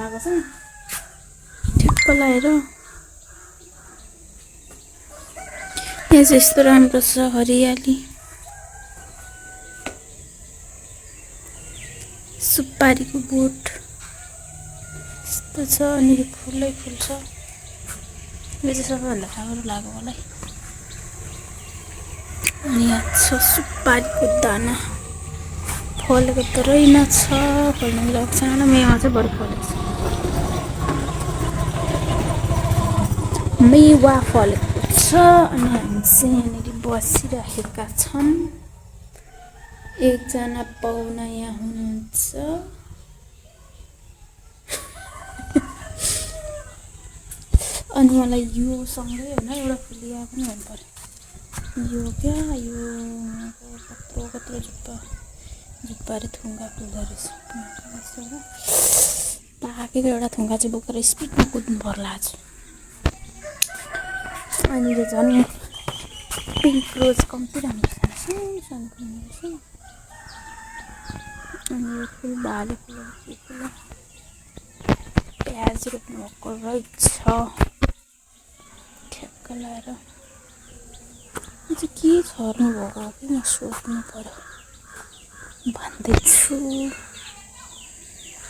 आएको छ ठिक्क लगाएर यहाँ चाहिँ यस्तो राम्रो छ हरियाली सुपारीको बोट यस्तो छ अनि फुलै फुल छ यो चाहिँ सबैभन्दा राम्रो लाग्यो मलाई अनि यहाँ छ सुपारीको दाना फलेको त रहेनछ फल्नु लागेको छैन मेवा चाहिँ बरु फलेको छ मेवा फलेको छ अनि हामी चाहिँ यहाँनिर बसिराखेका छौँ एकजना पाहुना यहाँ हुनुहुन्छ अनि मलाई यो सँगै होइन एउटा फुल यहाँ पनि मन पर्यो यो क्या यो कत्रो जुप्पा रे थुङ्गा फुल्दो रहेछ पाकेको एउटा थुङ्गा चाहिँ बोकेर स्पिडमा कुद्नु पर्ला आज अनि यो झन् पिङ्क रोज कम्ती राम्रो छ सानो फुल रहेछ अनि यो फुल भाले फुल प्याज रोप्नु भएको रहेछ ठ्याक्क लगाएर यो चाहिँ के छर्नु भएको हो कि म सोध्नु पर्यो भन्दैछु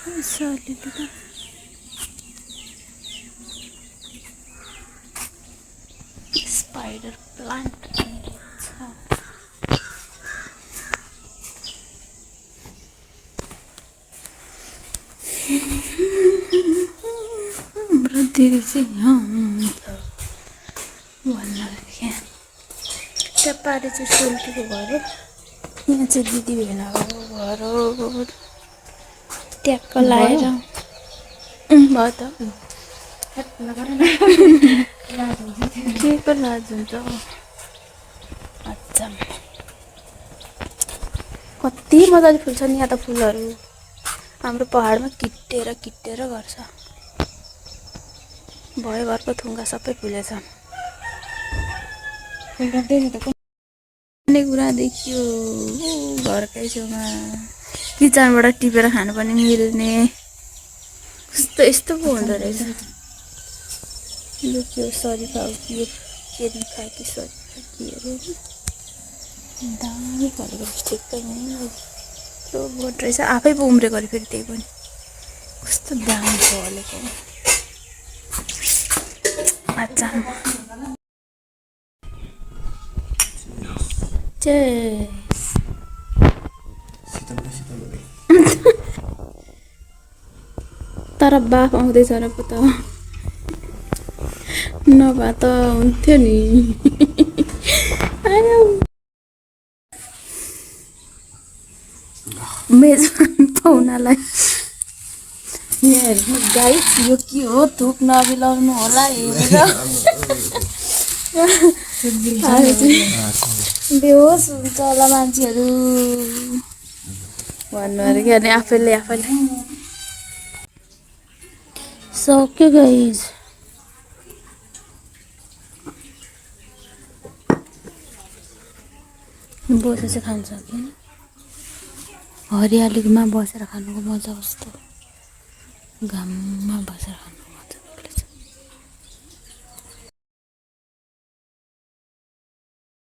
अलिअलि त स्पाइडर प्लान्ट छ हाम्रो दिदी चाहिँ यहाँ भन्नु यहाँ त्यहाँ पारि चाहिँ सोल्टीको घर हो यहाँ चाहिँ दिदी भेनाको घर हो ट्याक्क लगाएर भयो त के को लाज हुन्छ अच्छा कति मजाले फुल्छ नि यहाँ त फुलहरू हाम्रो पहाडमा किटेर गर्छ भयो घरको थुङ्गा सबै फुलेछ खाने कुरा देखियो घरकै छेउमा किचनबाट टिपेर खानु पनि मिल्ने कस्तो यस्तो पो हुँदो रहेछ यो के हो सरिफा हो कि केरी खाए कि सरिफा के अरे दामी फलेको ठिक्कै नै यस्तो बोट रहेछ आफै पो उम्रेको अरे फेरि त्यही पनि कस्तो दामी फलेको अच्छा तर बाफ आउँदैछ र पो त नभए त हुन्थ्यो नि मेजबान पाहुनालाई यहाँ हेर्नु गाइस यो के हो धुप नबिलाउनु होला हेरेर बेहोस हुन्छ होला मान्छेहरू भन्नु अरे कि अनि आफैले सक्यो गाइस बसेर चाहिँ खान सकेन हरियालीमा बसेर खानुको मजा कस्तो घाममा बसेर खानु